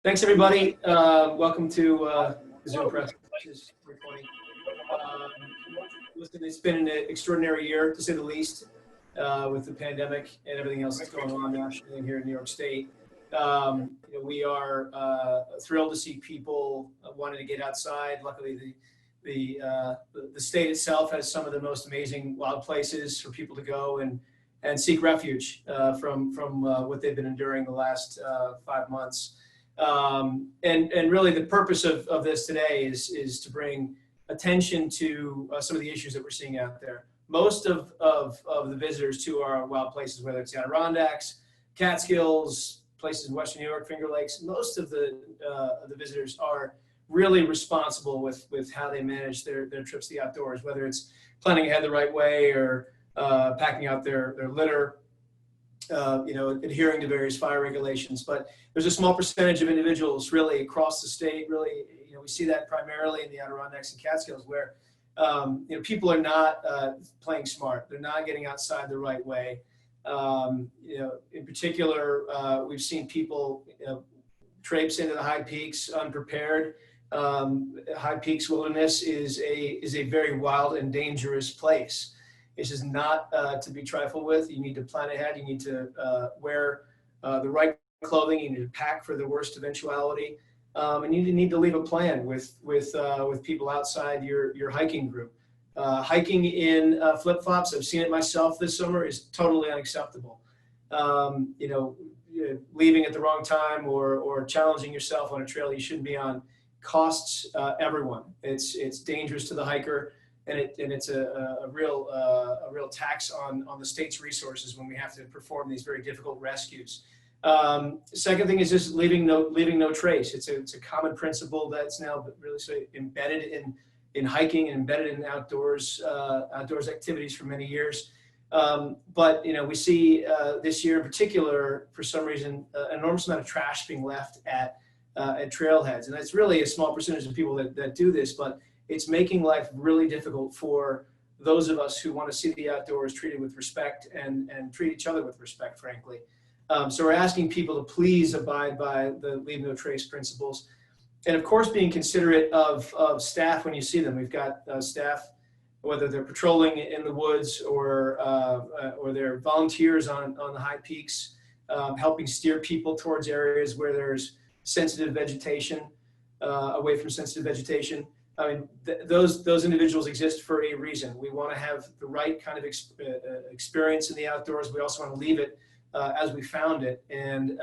Thanks, everybody. Welcome to Zoom Press. Listen, it's been an extraordinary year, to say the least, with the pandemic and everything else that's going on nationally here in New York State. We are thrilled to see people wanting to get outside. Luckily, the state itself has some of the most amazing wild places for people to go and seek refuge from what they've been enduring the last 5 months. And really the purpose of this today is to bring attention to some of the issues that we're seeing out there. Most of the visitors to our wild places, whether it's the Adirondacks, Catskills, places in Western New York, Finger Lakes, most of the visitors are really responsible with how they manage their trips to the outdoors, whether it's planning ahead the right way or packing out their litter, adhering to various fire regulations. But there's a small percentage of individuals really across the state, really, we see that primarily in the Adirondacks and Catskills, where people are not playing smart. They're not getting outside the right way. In particular, we've seen people traipse into the high peaks unprepared. High Peaks Wilderness is a very wild and dangerous place. This is not to be trifled with. You need to plan ahead. You need to wear the right clothing. You need to pack for the worst eventuality, and you need to leave a plan with people outside your hiking group. Hiking in flip-flops, I've seen it myself this summer, is totally unacceptable. Leaving at the wrong time or challenging yourself on a trail you shouldn't be on costs everyone. It's dangerous to the hiker. And it's a real tax on the state's resources when we have to perform these very difficult rescues. Second thing is just leaving no trace. It's a common principle that's now really embedded in hiking and embedded in outdoors activities for many years. But we see this year in particular, for some reason, an enormous amount of trash being left at trailheads, and that's really a small percentage of people that do this, but it's making life really difficult for those of us who want to see the outdoors treated with respect and treat each other with respect, frankly. So we're asking people to please abide by the leave no trace principles. And of course, being considerate of staff when you see them. We've got staff, whether they're patrolling in the woods or they're volunteers on the high peaks, helping steer people towards areas where there's sensitive vegetation, away from sensitive vegetation. I mean, those individuals exist for a reason. We want to have the right kind of experience in the outdoors. We also want to leave it as we found it, and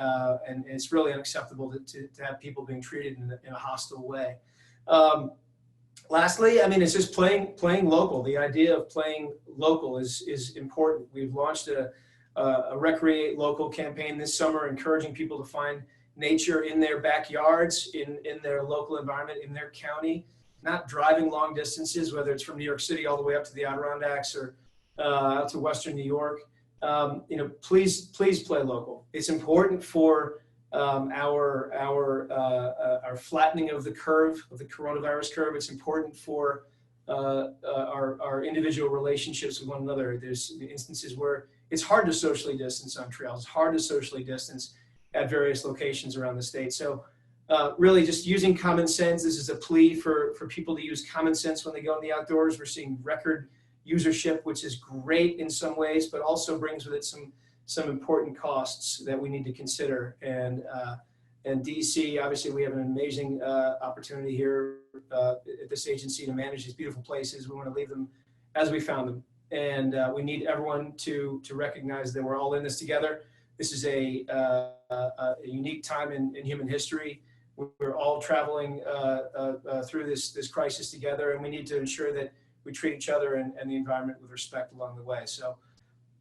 it's really unacceptable to have people being treated in a hostile way. Lastly, I mean, it's just playing local. The idea of playing local is important. We've launched a Recreate Local campaign this summer, encouraging people to find nature in their backyards, in their local environment, in their county. Not driving long distances, whether it's from New York City all the way up to the Adirondacks or out to Western New York. Please play local. It's important for our flattening of the curve, of the coronavirus curve. It's important for our individual relationships with one another. There's instances where it's hard to socially distance on trails. It's hard to socially distance at various locations around the state. So really just using common sense. This is a plea for people to use common sense when they go in the outdoors. We're seeing record usership, which is great in some ways, but also brings with it some important costs that we need to consider. And DEC, obviously we have an amazing opportunity here at this agency to manage these beautiful places. We want to leave them as we found them. And we need everyone to recognize that we're all in this together. This is a unique time in human history. We're all traveling through this crisis together, and we need to ensure that we treat each other and the environment with respect along the way. So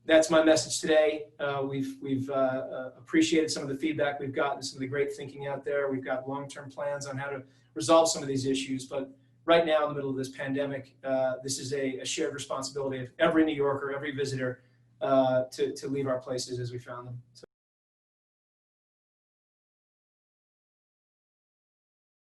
that's my message today. We've appreciated some of the feedback we've gotten, some of the great thinking out there. We've got long-term plans on how to resolve some of these issues, but right now in the middle of this pandemic, this is a shared responsibility of every New Yorker, every visitor, to leave our places as we found them. So